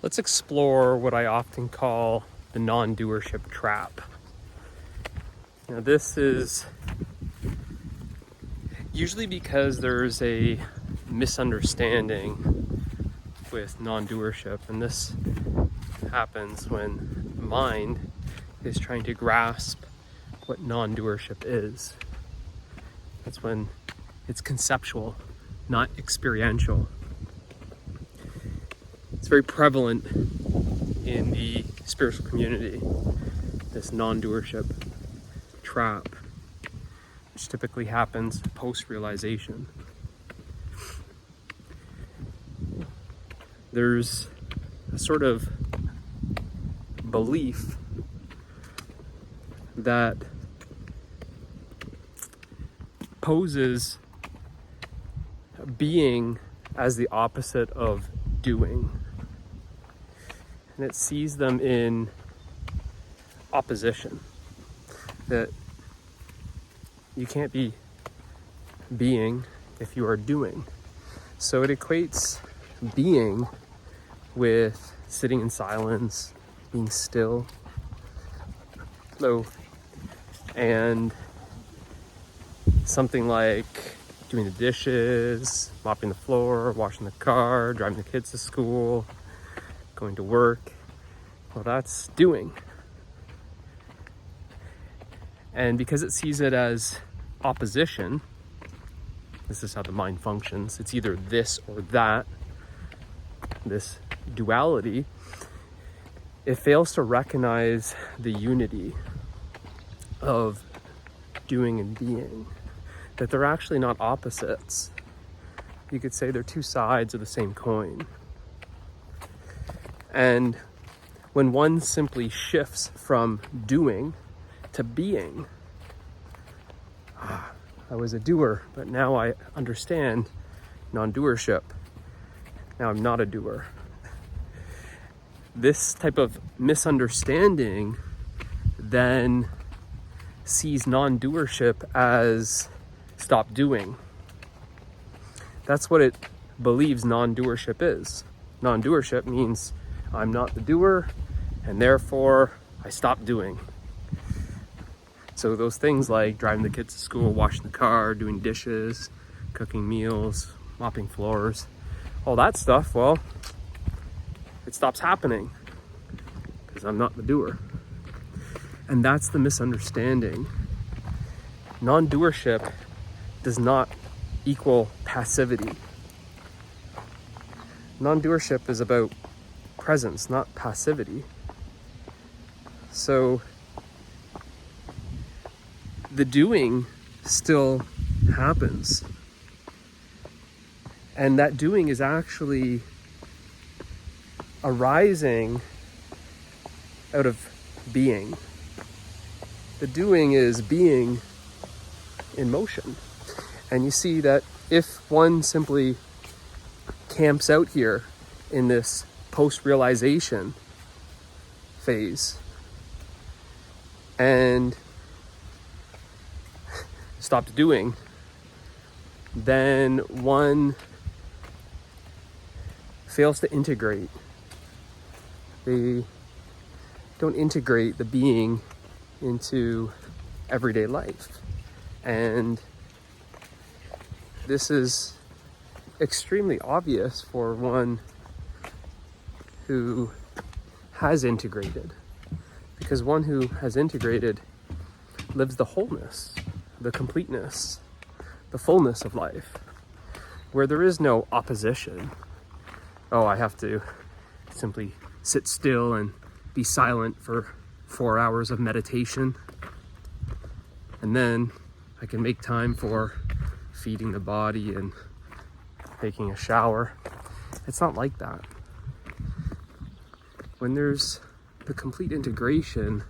let's explore what I often call the non-doership trap. Now, this is usually because there's a misunderstanding with non-doership, and this happens when the mind is trying to grasp what non-doership is. That's when it's conceptual, not experiential. It's very prevalent in the spiritual community, this non-doership trap, which typically happens post-realization. There's a sort of belief that poses being as the opposite of doing. And it sees them in opposition. That you can't be being if you are doing. So it equates being with sitting in silence, being still, and something like doing the dishes, mopping the floor, washing the car, driving the kids to school, going to work. Well, that's doing. And because it sees it as opposition, this is how the mind functions. It's either this or that, this duality. It fails to recognize the unity of doing and being, that they're actually not opposites. You could say they're two sides of the same coin. And when one simply shifts from doing to being, I was a doer, but now I understand non-doership. Now I'm not a doer. This type of misunderstanding then sees non-doership as stop doing. That's what it believes non-doership is. Non-doership means I'm not the doer, and therefore I stop doing. So those things like driving the kids to school, washing the car, doing dishes, cooking meals, mopping floors, all that stuff, well, it stops happening because I'm not the doer. And that's the misunderstanding. Non-doership does not equal passivity. Non-doership is about presence, not passivity. So the doing still happens. And that doing is actually arising out of being. The doing is being in motion. And you see that if one simply camps out here in this post-realization phase and stopped doing, then one fails to integrate. They don't integrate the being into everyday life. And this is extremely obvious for one who has integrated, because one who has integrated lives the wholeness, the completeness, the fullness of life, where there is no opposition. Oh, I have to simply sit still and be silent for 4 hours of meditation, and then I can make time for feeding the body and taking a shower. It's not like that. When there's the complete integration,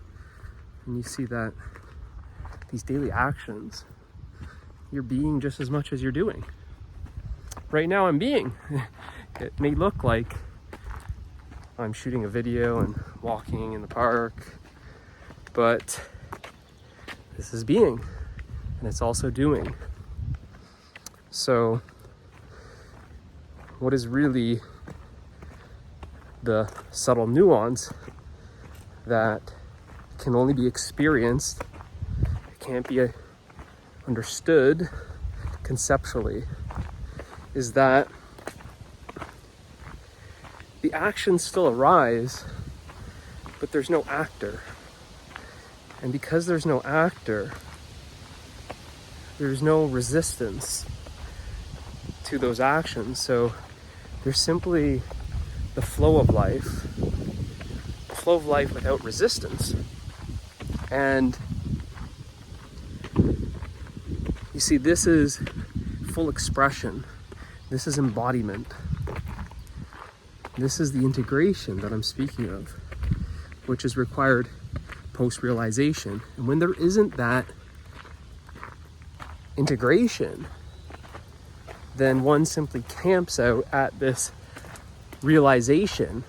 and you see that these daily actions, you're being just as much as you're doing. Right now I'm being. It may look like I'm shooting a video and walking in the park, but this is being, and it's also doing. So what is really the subtle nuance that can only be experienced, it can't be understood conceptually, is that the actions still arise, but there's no actor. And because there's no actor, there's no resistance to those actions. So there's simply the flow of life without resistance. And you see, this is full expression. This is embodiment. This is the integration that I'm speaking of, which is required post-realization. And when there isn't that integration, then one simply camps out at this realization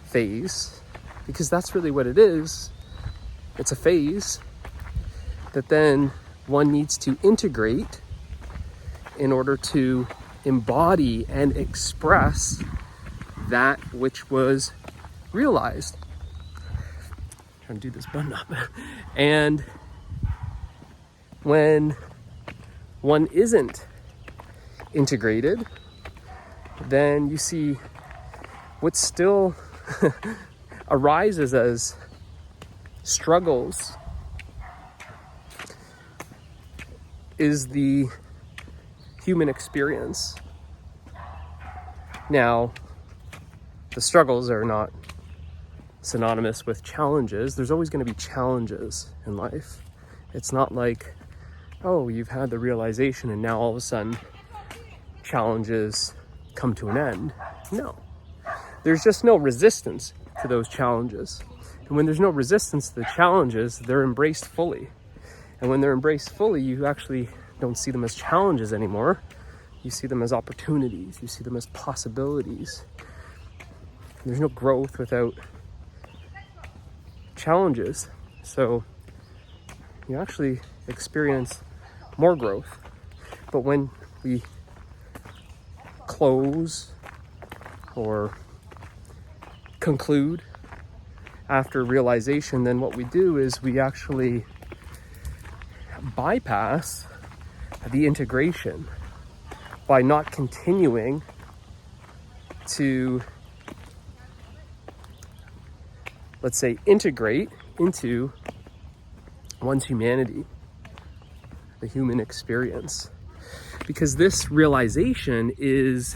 phase, because that's really what it is. It's a phase that then one needs to integrate in order to embody and express that which was realized. I'm trying to do this button up. And when one isn't integrated, then you see what still arises as struggles is the human experience. Now, the struggles are not synonymous with challenges. There's always going to be challenges in life. It's not like, oh, you've had the realization and now all of a sudden challenges come to an end. No. There's just no resistance to those challenges. And when there's no resistance to the challenges, they're embraced fully. And when they're embraced fully, you actually don't see them as challenges anymore. You see them as opportunities. You see them as possibilities. There's no growth without challenges. So you actually experience more growth. But when we close or conclude after realization, then what we do is we actually bypass the integration by not continuing to, let's say, integrate into one's humanity, the human experience. Because this realization is,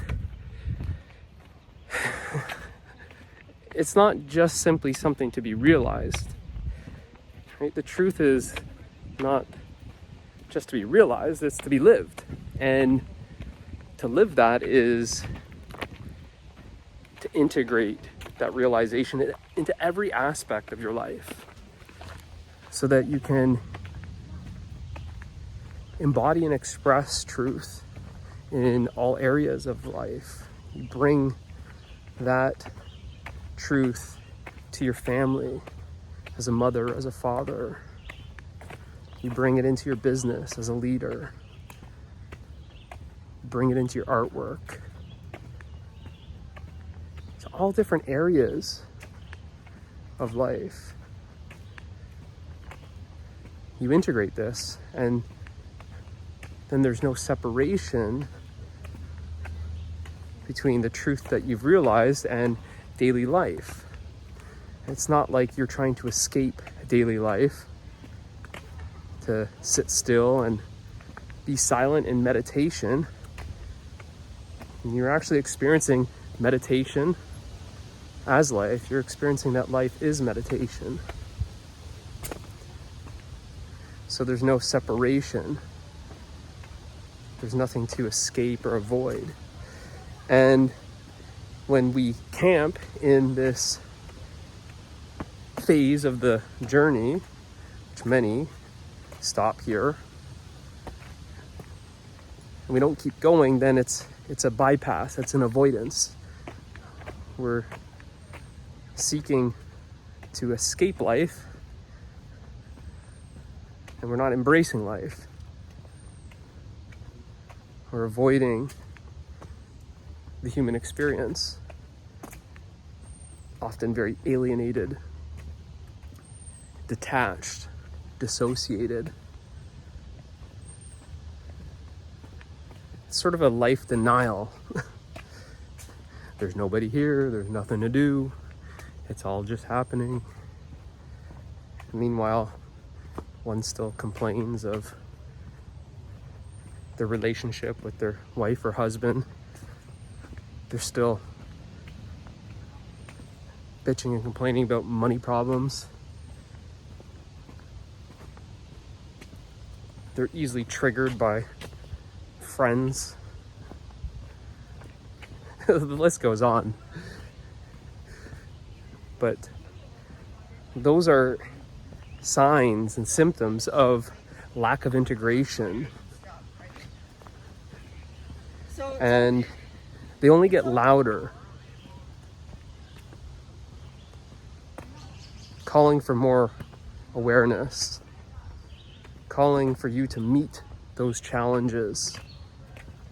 it's not just simply something to be realized, right? The truth is not just to be realized, it's to be lived. And to live that is to integrate that realization into every aspect of your life so that you can embody and express truth in all areas of life. You bring that truth to your family as a mother, as a father. You bring it into your business as a leader. You bring it into your artwork. It's all different areas of life. You integrate this, and then there's no separation between the truth that you've realized and daily life. It's not like you're trying to escape daily life, to sit still and be silent in meditation. And you're actually experiencing meditation as life. You're experiencing that life is meditation. So there's no separation. There's nothing to escape or avoid. And when we camp in this phase of the journey, which many stop here, and we don't keep going, then it's a bypass, it's an avoidance. We're seeking to escape life, and we're not embracing life. We're avoiding the human experience. often very alienated, detached, dissociated. It's sort of a life denial. There's nobody here, there's nothing to do, it's all just happening. Meanwhile, one still complains of their relationship with their wife or husband. They're still bitching and complaining about money problems. They're easily triggered by friends. The list goes on. But those are signs and symptoms of lack of integration. And they only get louder, calling for more awareness, calling for you to meet those challenges,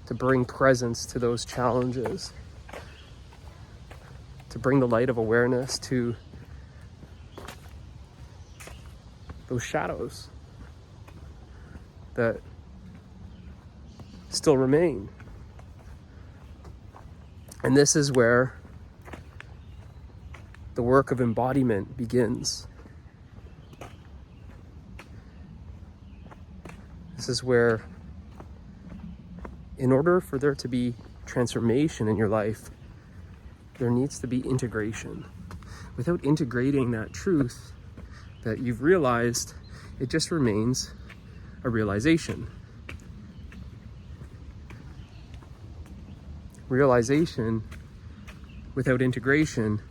to bring presence to those challenges, to bring the light of awareness to those shadows that still remain. And this is where the work of embodiment begins. This is where, in order for there to be transformation in your life, there needs to be integration. Without integrating that truth that you've realized, it just remains a realization. Realization without integration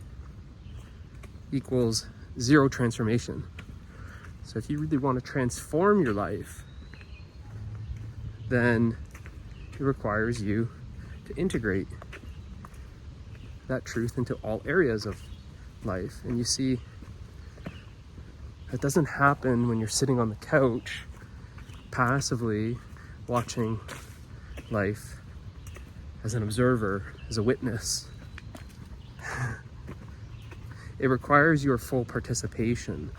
equals zero transformation. So if you really want to transform your life, then it requires you to integrate that truth into all areas of life. And you see, that doesn't happen when you're sitting on the couch passively watching life as an observer, as a witness. It requires your full participation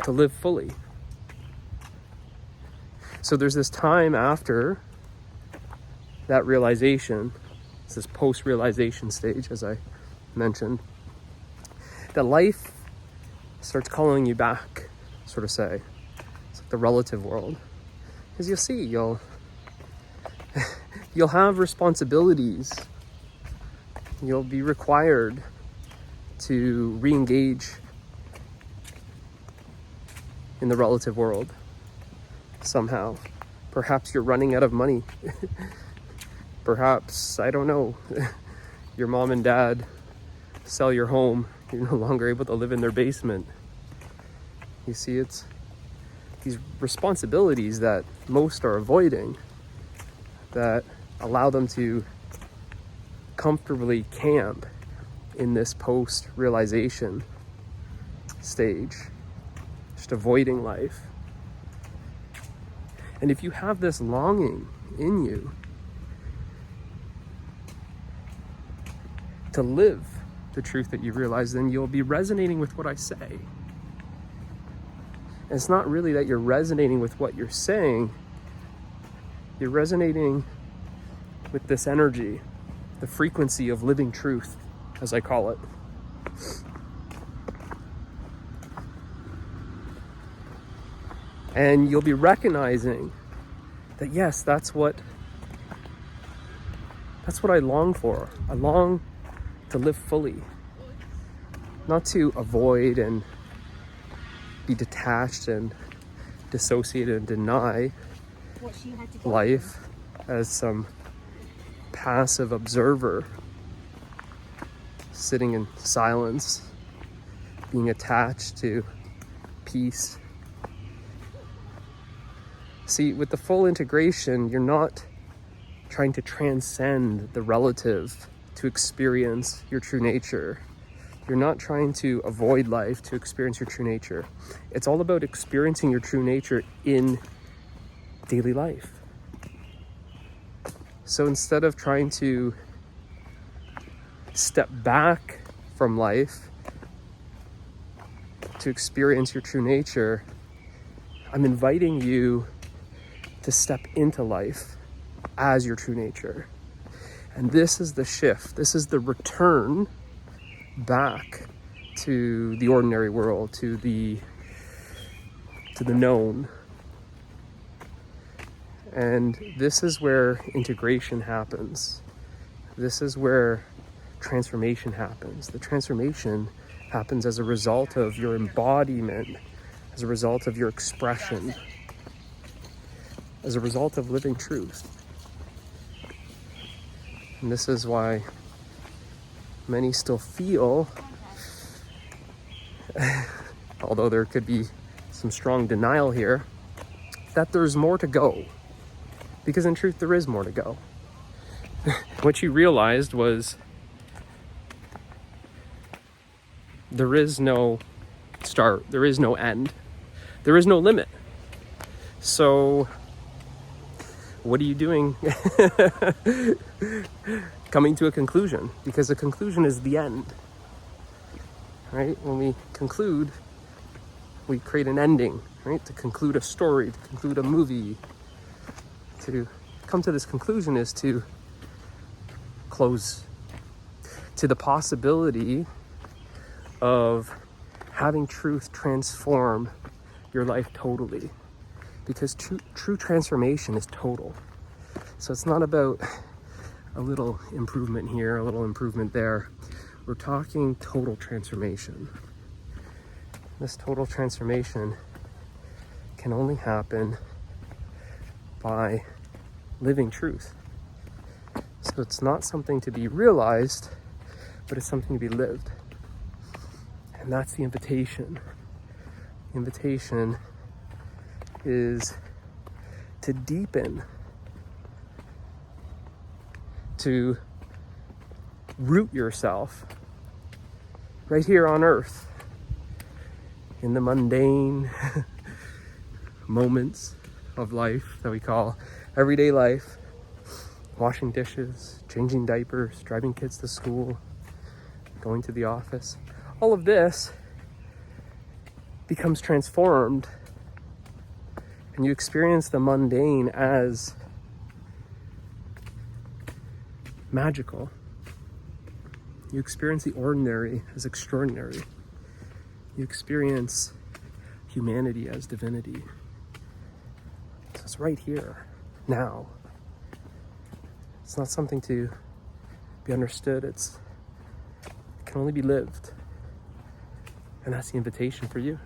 to live fully. So there's this time after that realization, it's this post-realization stage, as I mentioned, that life starts calling you back, sort of say. It's like the relative world. Because you'll see, you'll have responsibilities. You'll be required to re-engage in the relative world somehow. Perhaps you're running out of money. Perhaps, I don't know, your mom and dad sell your home. You're no longer able to live in their basement. You see, it's these responsibilities that most are avoiding that allow them to comfortably camp in this post-realization stage, just avoiding life. And if you have this longing in you to live the truth that you realize, then you'll be resonating with what I say. And it's not really that you're resonating with what you're saying, you're resonating with this energy, the frequency of living truth, as I call it. And you'll be recognizing that, yes, that's what I long for. I long to live fully, not to avoid and be detached and dissociated and deny life as some passive observer sitting in silence, being attached to peace. See, with the full integration, you're not trying to transcend the relative to experience your true nature. You're not trying to avoid life to experience your true nature. It's all about experiencing your true nature in daily life. So instead of trying to step back from life to experience your true nature, I'm inviting you to step into life as your true nature. And this is the shift. This is the return back to the ordinary world, to the known. And this is where integration happens. This is where transformation happens. The transformation happens as a result of your embodiment, as a result of your expression, as a result of living truth. And this is why many still feel, although there could be some strong denial here, that there's more to go. Because in truth, there is more to go. What you realized was there is no start, there is no end, there is no limit. So what are you doing coming to a conclusion? Because a conclusion is the end, right? When we conclude, we create an ending, right? To conclude a story, to conclude a movie, to come to this conclusion is to close to the possibility of having truth transform your life totally. Because true transformation is total. So it's not about a little improvement here, a little improvement there. We're talking total transformation. This total transformation can only happen by living truth. So it's not something to be realized, but it's something to be lived. And that's the invitation. The invitation is to deepen, to root yourself right here on earth, in the mundane moments of life that we call everyday life. Washing dishes, changing diapers, driving kids to school, going to the office. All of this becomes transformed, and you experience the mundane as magical. You experience the ordinary as extraordinary. You experience humanity as divinity. So it's right here, now. It's not something to be understood. It can only be lived. And that's the invitation for you.